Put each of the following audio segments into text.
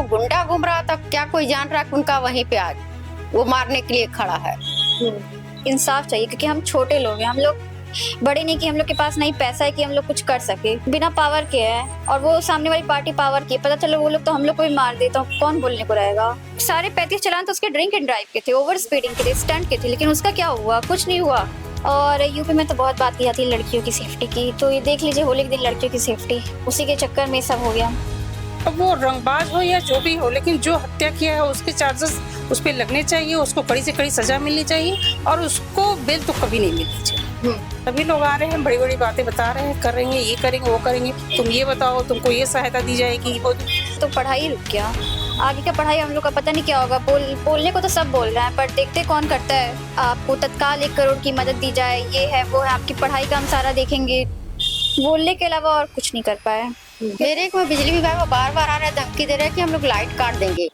गुंडा घूम रहा था, क्या कोई जान रहा कि उनका वहीं पे आज वो मारने के लिए खड़ा है। इंसाफ चाहिए, क्योंकि हम छोटे लोग हैं, हम लोग बड़े नहीं कि हम लोग के पास नहीं पैसा है कि हम लोग कुछ कर सके। बिना पावर के है और वो सामने वाली पार्टी पावर की है, पता चलो वो लोग तो हम लोग को भी मार दे तो कौन बोलने को रहेगा। सारे 35 चालान तो उसके ड्रिंक एंड ड्राइव के थे, ओवर स्पीडिंग के थे, स्टंट के थे, लेकिन उसका क्या हुआ? कुछ नहीं हुआ। और यूपी में तो बहुत बात की जाती है लड़कियों की सेफ्टी की, तो ये देख लीजिए होली के दिन लड़कियों की सेफ्टी, उसी के चक्कर में सब हो गया। अब वो रंगबाज हो या जो भी हो, लेकिन जो हत्या किया है उसके चार्जेस उस पर लगने चाहिए, उसको कड़ी से कड़ी सजा मिलनी चाहिए और उसको बेल तो कभी नहीं मिलनी चाहिए। सभी लोग आ रहे हैं, बड़ी बड़ी बातें बता रहे हैं, कर रहे हैं, ये करेंगे वो करेंगे, तुम ये बताओ, तुमको ये सहायता दी जाएगी। तो पढ़ाई रुक गया, आगे का पढ़ाई हम लोग का पता नहीं क्या होगा। बोलने को तो सब बोल रहे हैं, पर देखते कौन करता है। आपको तत्काल 1 करोड़ की मदद दी जाए, ये है वो है, आपकी पढ़ाई का हम सारा देखेंगे, बोलने के अलावा और कुछ नहीं कर पाए। मेरे को बिजली विभाग में बार बार आ रहा है, धमकी दे रहा है कि हम लोग लाइट काट देंगे।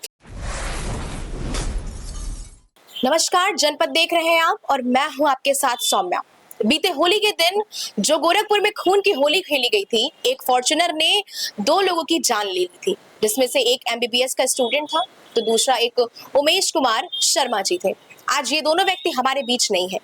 नमस्कार, जनपद देख रहे हैं आप और मैं हूं आपके साथ सौम्या। बीते होली के दिन जो गोरखपुर में खून की होली खेली गई थी, एक फॉर्च्यूनर ने 2 लोगों की जान ले ली थी, जिसमें से एक एमबीबीएस का स्टूडेंट था तो दूसरा एक उमेश कुमार शर्मा जी थे। आज ये दोनों व्यक्ति हमारे बीच नहीं है।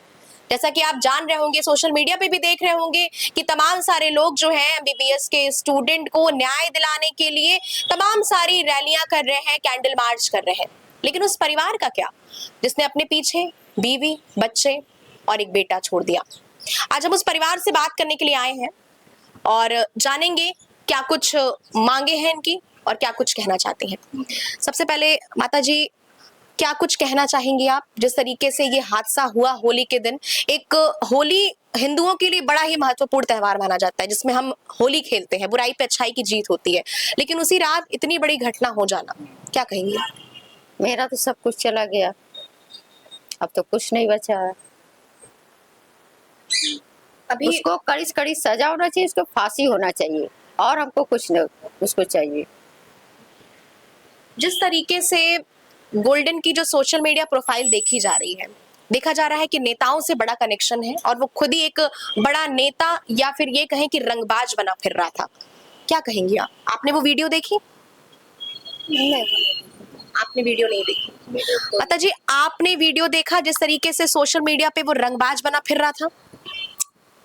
जैसा कि आप जान रहे होंगे, सोशल मीडिया पे भी देख रहे होंगे कि तमाम सारे लोग जो हैं एमबीबीएस के स्टूडेंट को न्याय दिलाने के लिए तमाम सारी रैलियां कर रहे हैं, कैंडल मार्च कर रहे हैं। लेकिन उस परिवार का क्या, जिसने अपने पीछे बीवी, बच्चे और एक बेटा छोड़ दिया। आज हम उस परिवार से बात करने के लिए आए हैं और जानेंगे क्या कुछ मांगे हैं इनकी और क्या कुछ कहना चाहती हैं। सबसे पहले माता जी, क्या कुछ कहना चाहेंगी आप? जिस तरीके से ये हादसा हुआ होली के दिन, एक होली हिंदुओं के लिए बड़ा ही महत्वपूर्ण त्योहार माना जाता है, जिसमें हम होली खेलते हैं, बुराई पे अच्छाई की जीत होती है, लेकिन उसी रात इतनी बड़ी घटना हो जाना, क्या कहेंगी? मेरा तो सब कुछ चला गया, अब तो कुछ नहीं बचा है। अभी उसको कड़ी से कड़ी सजा होना चाहिए, उसको फांसी होना चाहिए और हमको कुछ नहीं उसको चाहिए। जिस तरीके से गोल्डन की जो सोशल मीडिया प्रोफाइल देखी जा रही है, देखा जा रहा है कि नेताओं से बड़ा कनेक्शन है और वो खुद ही एक बड़ा नेता या फिर ये कहें कि रंगबाज बना फिर रहा था। क्या कहेंगी आप? आपने वो वीडियो देखी? नहीं, आपने वीडियो नहीं देखी। माता जी, आपने वीडियो देखा जिस तरीके से सोशल मीडिया पे वो रंगबाज बना फिर रहा था?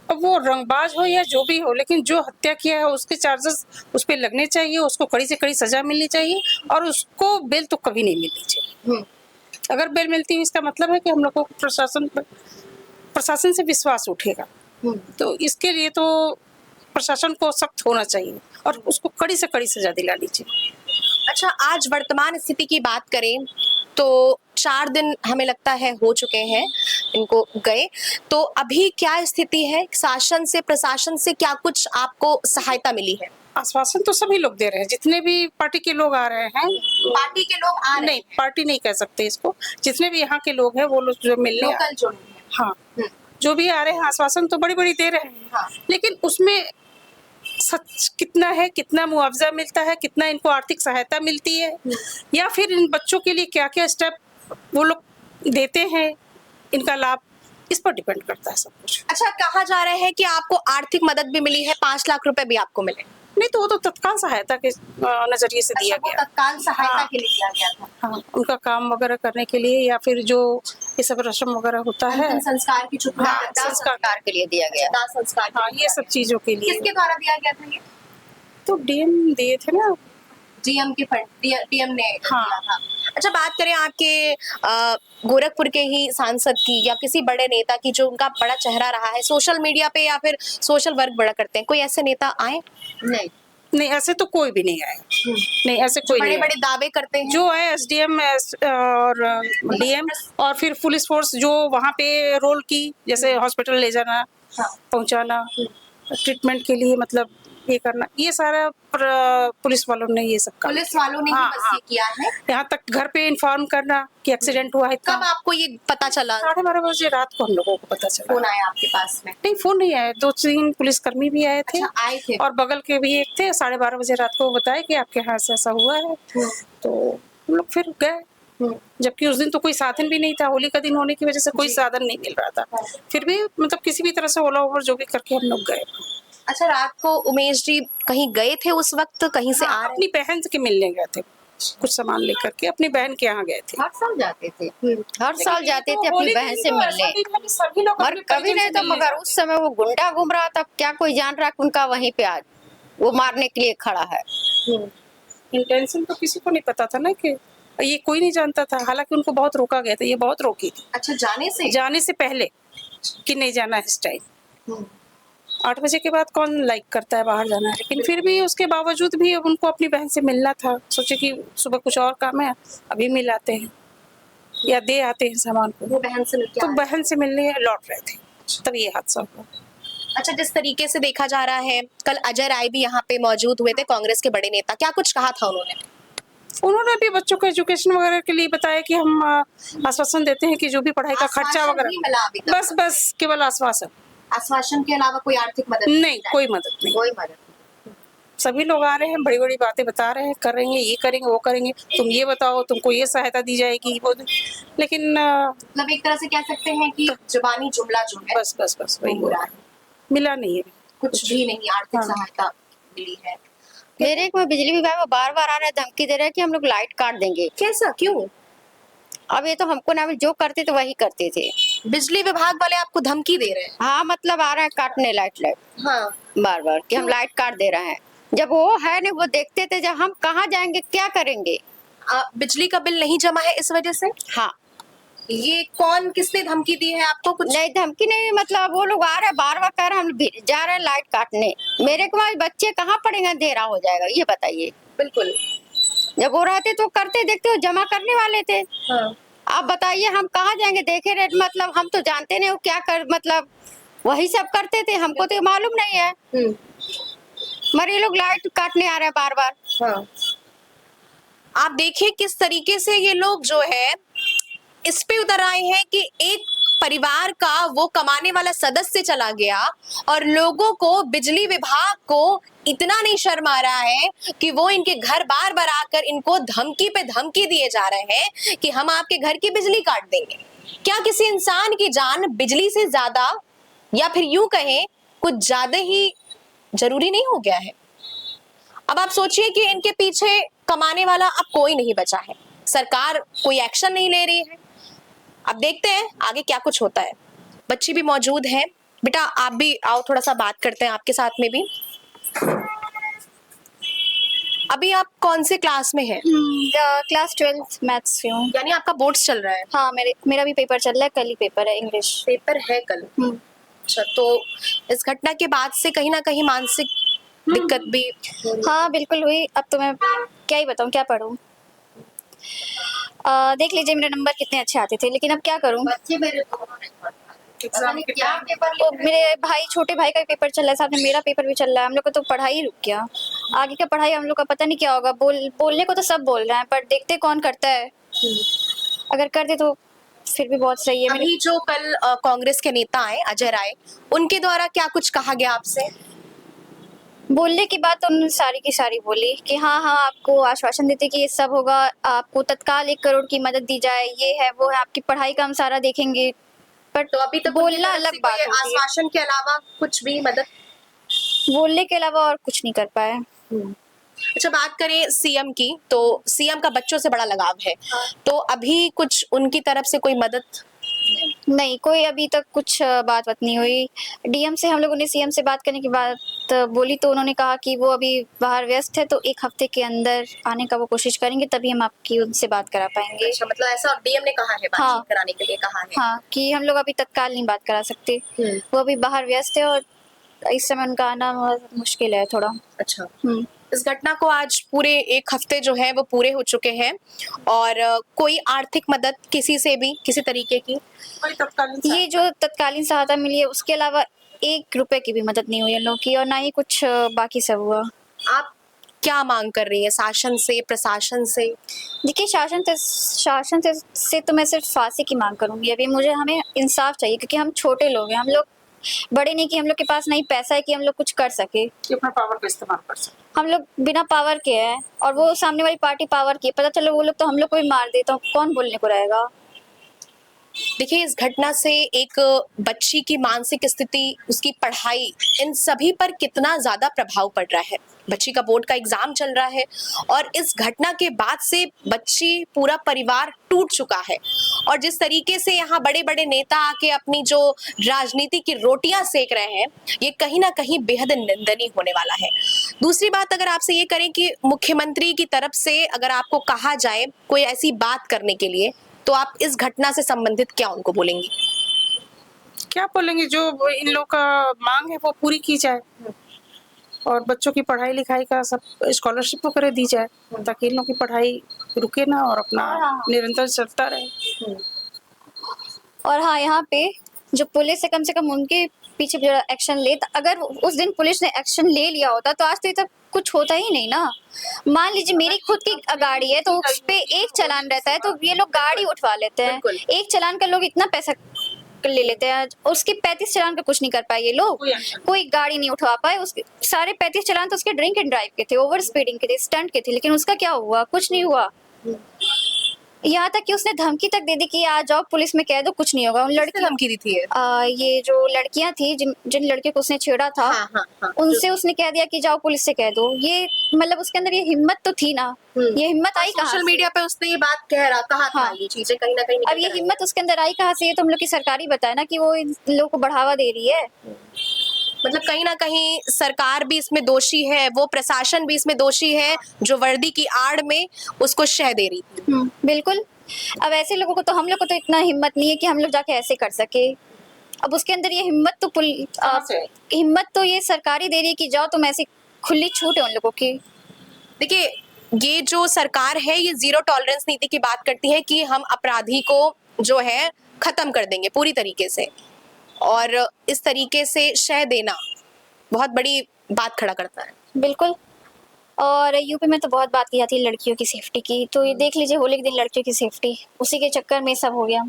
अब वो रंगबाज हो या जो भी हो, लेकिन जो हत्या किया है उसके चार्जेस उस पर लगने चाहिए, उसको कड़ी से कड़ी सजा मिलनी चाहिए और उसको बेल तो कभी नहीं मिलनी चाहिए। अगर बेल मिलती है इसका मतलब है कि हम लोग को प्रशासन से विश्वास उठेगा। तो इसके लिए तो प्रशासन को सख्त होना चाहिए और उसको कड़ी से कड़ी सजा दिलानी चाहिए। अच्छा, आज वर्तमान स्थिति की बात करें तो 4 दिन हमें लगता है हो चुके हैं इनको गए, तो अभी क्या स्थिति है? शासन से, प्रशासन से क्या कुछ आपको सहायता मिली है? आश्वासन तो सभी लोग दे रहे हैं, जितने भी पार्टी के लोग आ रहे हैं। पार्टी के लोग आ रहे नहीं, पार्टी नहीं कह सकते इसको, जितने भी यहाँ के लोग हैं वो लोग जो मिलने लोकल जो हैं। हाँ, जो भी आ रहे हैं आश्वासन तो बड़ी बड़ी दे रहे हैं। हाँ। लेकिन उसमें सच कितना है, कितना मुआवजा मिलता है, कितना इनको आर्थिक सहायता मिलती है, या फिर इन बच्चों के लिए क्या क्या स्टेप वो लोग देते हैं, इनका लाभ, इस पर डिपेंड करता है सब कुछ। अच्छा, कहा जा रहा है कि आपको आर्थिक मदद भी मिली है, 5 लाख रुपए भी आपको मिले? नहीं, तो वो तो तत्काल सहायता के नजरिए से दिया वो गया। तत्काल सहायता हाँ। के लिए दिया गया था। हाँ, उनका काम वगैरह करने के लिए, या फिर जो ये सब रस्म वगैरह होता है, अंतिम संस्कार की छुट्टी, हाँ, दाह संस्कार के लिए दिया गया। दाह संस्कार के हाँ, लिए ये सब चीजों के लिए। किसके द्वारा दिया गया था ये? तो डीएम दिए थे ना, डीएम के फंड, डीएम ने हाँ। दिया था। अच्छा, बात करें आपके गोरखपुर के ही सांसद की या किसी बड़े नेता की जो उनका बड़ा चेहरा रहा है सोशल मीडिया पे या फिर सोशल वर्क बड़ा करते हैं, कोई ऐसे नेता आए? नहीं, नहीं, ऐसे तो कोई भी नहीं आया। नहीं, ऐसे कोई बड़े नहीं बड़े दावे करते हैं जो है एसडीएम और डीएम और फिर पुलिस फोर्स जो वहाँ पे रोल की, जैसे हॉस्पिटल ले जाना, पहुँचाना, ट्रीटमेंट के लिए मतलब ये करना, ये सारा पुलिस वालों ने ये सब काम पुलिस वालों ने ही हाँ, बस हाँ। ये किया है। यहाँ तक घर पे इन्फॉर्म करना कि एक्सीडेंट हुआ है। कब आपको ये पता चला? 12:30 बजे रात को हम लोगों को पता चला। फोन आया आपके पास में? नहीं, फोन नहीं आया, 2-3 पुलिसकर्मी भी आए थे। अच्छा, आए थे। और बगल के भी एक थे, 12:30 बजे रात को बताया कि आपके यहाँ से ऐसा हुआ है। तो हम लोग फिर गए, जबकि उस दिन तो कोई साधन भी नहीं था, होली का दिन होने की वजह से कोई साधन नहीं मिल रहा था। फिर भी मतलब किसी भी तरह से ओला उबर जो भी करके हम लोग गए। अच्छा, रात को उमेश जी कहीं गए थे उस वक्त, कहीं से आ रहे? अपनी बहन के मिलने गए थे। कुछ सामान लेकर के अपनी बहन के यहाँ गए थे। हर साल जाते थे, हर साल जाते तो थे अपनी होली बहन के से दिन तो ऐसा मिलने। नहीं था कि सभी लोग और अपने कभी परिजन नहीं से तो मिलने मगर उस समय वो गुंडा घूम रहा था, क्या कोई जान रहा कि उनका वहीं पे आज वो मारने के लिए खड़ा है। इंटेंशन तो किसी को नहीं पता था ना कि ये कोई नहीं जानता था। हालांकि उनको बहुत रोका गया था, ये बहुत रोकी थी अच्छा, जाने से पहले कि नहीं जाना है इस टाइम। 8 बजे के बाद कौन लाइक करता है बाहर जाना है, लेकिन फिर भी उसके बावजूद भी अब उनको अपनी बहन से मिलना था। सोचे कि सुबह कुछ और काम है, अभी मिल आते हैं या दे आते हैं सामान को। वो बहन से मिलके तो आए। बहन से मिलने लौट रहे थे, तब ये हादसा हुआ। अच्छा, जिस तरीके से देखा जा रहा है, कल अजय राय भी यहाँ पे मौजूद हुए थे, कांग्रेस के बड़े नेता, क्या कुछ कहा था उन्होंने? उन्होंने भी बच्चों को एजुकेशन वगैरह के लिए बताया कि हम आश्वासन देते हैं कि जो भी पढ़ाई का खर्चा आश्वासन ही मिला अभी वगैरह, तक। बस केवल आश्वासन, आश्वासन के अलावा कोई आर्थिक मदद नहीं कोई मदद नहीं। कोई मदद सभी लोग आ रहे हैं, बड़ी बड़ी बातें बता रहे हैं, करेंगे ये करेंगे वो करेंगे, तुम ये बताओ तुमको ये सहायता दी जाएगी वो, लेकिन मतलब एक तरह से कह सकते हैं कि जुबानी जुमला जो है बस बस बस वही हो रहा है, मिला नहीं है। कुछ भी नहीं आर्थिक हाँ। सहायता मिली है। मेरे एक में बिजली विभाग में बार बार आ रहा है, धमकी दे रहे हैं कि हम लोग लाइट काट देंगे। कैसा, क्यों? अब ये तो हमको ना, जो करते थे वही करते थे। बिजली विभाग वाले आपको धमकी दे रहे हैं? हाँ, मतलब आ रहा है काटने लाइट हाँ। बार बार कि हम लाइट काट दे रहे हैं। जब वो है नहीं, वो देखते थे, जब हम कहाँ जाएंगे क्या करेंगे। बिजली का बिल नहीं जमा है इस वजह से? हाँ, ये कौन, किसने धमकी दी है आपको? कुछ नहीं धमकी नहीं, मतलब वो लोग आ रहे हैं बार बार कह रहे हैं हम जा रहे हैं लाइट काटने। मेरे के बाद बच्चे कहाँ पढ़ेंगे, अंधेरा हो जाएगा, ये बताइए। बिल्कुल। जब वो रहते तो करते, देखते हो जमा करने वाले थे। हाँ। आप बताइए हम कहाँ जाएंगे, देखे रेट, मतलब हम तो जानते नहीं वो क्या कर, मतलब वही सब करते थे, हमको तो मालूम नहीं है। मगर ये लोग लाइट काटने आ रहे हैं बार बार। हाँ। आप देखिए किस तरीके से ये लोग जो है इस पे उतर आए हैं कि एक परिवार का वो कमाने वाला सदस्य चला गया और लोगों को, बिजली विभाग को इतना नहीं शर्म आ रहा है कि वो इनके घर बार बार आकर इनको धमकी पे धमकी दिए जा रहे हैं कि हम आपके घर की बिजली काट देंगे। क्या किसी इंसान की जान बिजली से ज्यादा, या फिर यूं कहें कुछ ज्यादा ही जरूरी नहीं हो गया है? अब आप सोचिए कि इनके पीछे कमाने वाला अब कोई नहीं बचा है, सरकार कोई एक्शन नहीं ले रही है। अब देखते हैं आगे क्या कुछ होता है। बच्ची भी मौजूद है, बेटा आप भी आओ, थोड़ा सा बात करते हैं आपके साथ में भी। अभी आप कौन से क्लास में हैं? क्लास 12 मैथ्स से हूँ। यानी आपका बोर्ड्स चल रहा है? हाँ, मेरा भी पेपर चल रहा है, कल ही पेपर है, इंग्लिश पेपर है कल। अच्छा, तो इस घटना के बाद से कहीं ना कहीं मानसिक दिक्कत भी? हाँ बिल्कुल हुई। अब तो मैं क्या ही बताऊँ, क्या पढ़ूँ। देख लीजिए मेरे नंबर कितने अच्छे आते थे, लेकिन अब क्या करूँ। बच्चे मेरे तो पता नहीं क्या पेपर तो मेरे भाई, छोटे भाई का भी पेपर चल रहा है, साथ में मेरा पेपर भी चल रहा है। हम लोग का तो पढ़ाई ही रुक गया। आगे का पढ़ाई हम लोग का पता नहीं क्या होगा। बोलने को तो सब बोल रहे हैं, पर देखते कौन करता है। अगर कर दे तो फिर भी बहुत सही है। अभी जो कल कांग्रेस के नेता आए अजय राय, उनके द्वारा क्या कुछ कहा गया आपसे? बोलने की बात तो उन्होंने सारी की सारी बोली कि हाँ हाँ आपको आश्वासन देते कि ये सब होगा, आपको तत्काल 1 करोड़ की मदद दी जाए, ये है वो है, आपकी पढ़ाई का हम सारा देखेंगे। पर तो अभी तक बोलना अलग बात होती है, आश्वासन के अलावा कुछ भी मदद? बोलने के अलावा और कुछ नहीं कर पाए। अच्छा, बात करें सीएम की, तो सीएम का बच्चों से बड़ा लगाव है, तो अभी कुछ उनकी तरफ से कोई मदद? नहीं, कोई अभी तक कुछ बात नहीं हुई। डीएम से हम लोगों ने सीएम से बात करने की बात बोली, तो उन्होंने कहा कि वो अभी बाहर व्यस्त है, तो 1 हफ्ते के अंदर आने का वो कोशिश करेंगे, तभी हम आपकी उनसे बात करा पाएंगे। अच्छा, मतलब ऐसा डीएम ने कहा है, हाँ, बातचीत कराने के लिए कहा है। हाँ, कि हम लोग अभी तत्काल नहीं बात करा सकते, वो अभी बाहर व्यस्त है और इस समय उनका आना मुश्किल है थोड़ा। अच्छा, इस घटना को आज पूरे 1 हफ्ते जो है वो पूरे हो चुके हैं और कोई आर्थिक मदद किसी से भी, किसी तरीके की? ये जो तत्कालीन सहायता मिली है, उसके अलावा 1 रुपए की भी मदद नहीं हुई इन लोगों की, और ना ही कुछ बाकी सब हुआ। आप क्या मांग कर रही है शासन से, प्रशासन से? देखिए, शासन से तो मैं सिर्फ फांसी की मांग करूंगी अभी। हमें इंसाफ चाहिए, क्योंकि हम छोटे लोग हैं, हम लोग बड़े नहीं कि हम लोग के पास नहीं पैसा है कि हम लोग कुछ कर सके, अपना पावर का इस्तेमाल कर सके। हम लोग बिना पावर के हैं, और वो सामने वाली पार्टी पावर की है। पता चलो वो लोग तो हम लोग को भी मार दे, तो कौन बोलने को रहेगा। देखिए, इस घटना से एक बच्ची की मानसिक स्थिति, उसकी पढ़ाई, इन सभी पर कितना ज्यादा प्रभाव पड़ रहा है। बच्ची का बोर्ड का एग्जाम चल रहा है और इस घटना के बाद से बच्ची, पूरा परिवार टूट चुका है। और जिस तरीके से यहाँ बड़े बड़े नेता आके अपनी जो राजनीति की रोटियां सेक रहे हैं, ये कहीं ना कहीं बेहद निंदनीय होने वाला है। दूसरी बात अगर आपसे ये करें कि मुख्यमंत्री की तरफ से अगर आपको कहा जाए कोई ऐसी बात करने के लिए, तो आप इस घटना से संबंधित क्या उनको बोलेंगी? क्या बोलेंगे, जो इन लोग का मांग है वो पूरी की जाए और बच्चों की पढ़ाई लिखाई का सब स्कॉलरशिप वगैरह दी जाए, ताकि इन लोग की पढ़ाई रुके ना और अपना निरंतर चलता रहे। और हाँ, यहाँ पे जो पुलिस है कम से कम उनके पीछे जो एक्शन ले, अगर उस दिन पुलिस ने एक्शन ले लिया होता तो आज तो ये सब कुछ होता ही नहीं ना। मान लीजिए मेरी खुद की गाड़ी है तो उस पे एक चालान रहता है तो ये लोग गाड़ी उठवा लेते हैं। एक चालान का लोग इतना पैसा ले लेते हैं, उसके 35 चालान का कुछ नहीं कर पाए ये लोग, कोई गाड़ी नहीं उठवा पाए। उसके सारे 35 चालान तो उसके ड्रिंक एंड ड्राइव के थे, ओवर स्पीडिंग के थे, स्टंट के थे, लेकिन उसका क्या हुआ? कुछ नहीं हुआ। यहाँ तक कि उसने धमकी तक दे दी कि आ जाओ पुलिस में कह दो, कुछ नहीं होगा। उन लड़की धमकी दी थी ये जो लड़कियां थी जिन लड़कियों को उसने छेड़ा था, उनसे उसने कह दिया कि जाओ पुलिस से कह दो। ये मतलब उसके अंदर ये हिम्मत तो थी ना, ये हिम्मत आई कहाँ? सोशल मीडिया पे उसने ये बात कहा था, ये चीजें कहीं ना कहीं अब ये हिम्मत उसके अंदर आई कहाँ से? ये तो हम लोग की सरकार ही बताए ना कि वो इन लोगों को बढ़ावा दे रही है। मतलब कहीं ना कहीं सरकार भी इसमें दोषी है, वो प्रशासन भी इसमें दोषी है जो वर्दी की आड़ में उसको शह दे रही थी। बिल्कुल। अब ऐसे लोगों को तो, हम लोग को तो इतना हिम्मत नहीं है कि हम लोग जाके ऐसे कर सके। अब उसके अंदर ये हिम्मत तो ये सरकार ही दे रही है कि जाओ तुम, ऐसी खुली छूट है उन लोगों की। देखिए, ये जो सरकार है ये जीरो टॉलरेंस नीति की बात करती है कि हम अपराधी को जो है खत्म कर देंगे पूरी तरीके से, और इस तरीके से शह देना बहुत बड़ी बात खड़ा करता है। बिल्कुल। और यूपी में तो बहुत बात की जाती है लड़कियों की सेफ्टी की, तो ये देख लीजिए होली के दिन लड़कियों की सेफ्टी, उसी के चक्कर में सब हो गया।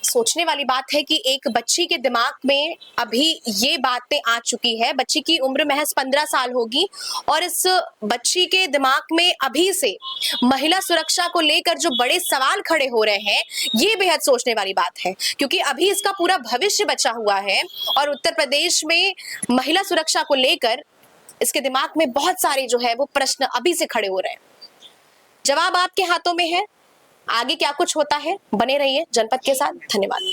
सोचने वाली बात है कि एक बच्ची के दिमाग में अभी ये बातें आ चुकी है। बच्ची की उम्र महज 15 साल होगी और इस बच्ची के दिमाग में अभी से महिला सुरक्षा को लेकर जो बड़े सवाल खड़े हो रहे हैं, ये बेहद सोचने वाली बात है, क्योंकि अभी इसका पूरा भविष्य बचा हुआ है और उत्तर प्रदेश में महिला सुरक्षा को लेकर इसके दिमाग में बहुत सारे जो है वो प्रश्न अभी से खड़े हो रहे हैं। जवाब आपके हाथों में है। आगे क्या कुछ होता है, बने रहिए जनपद के साथ। धन्यवाद।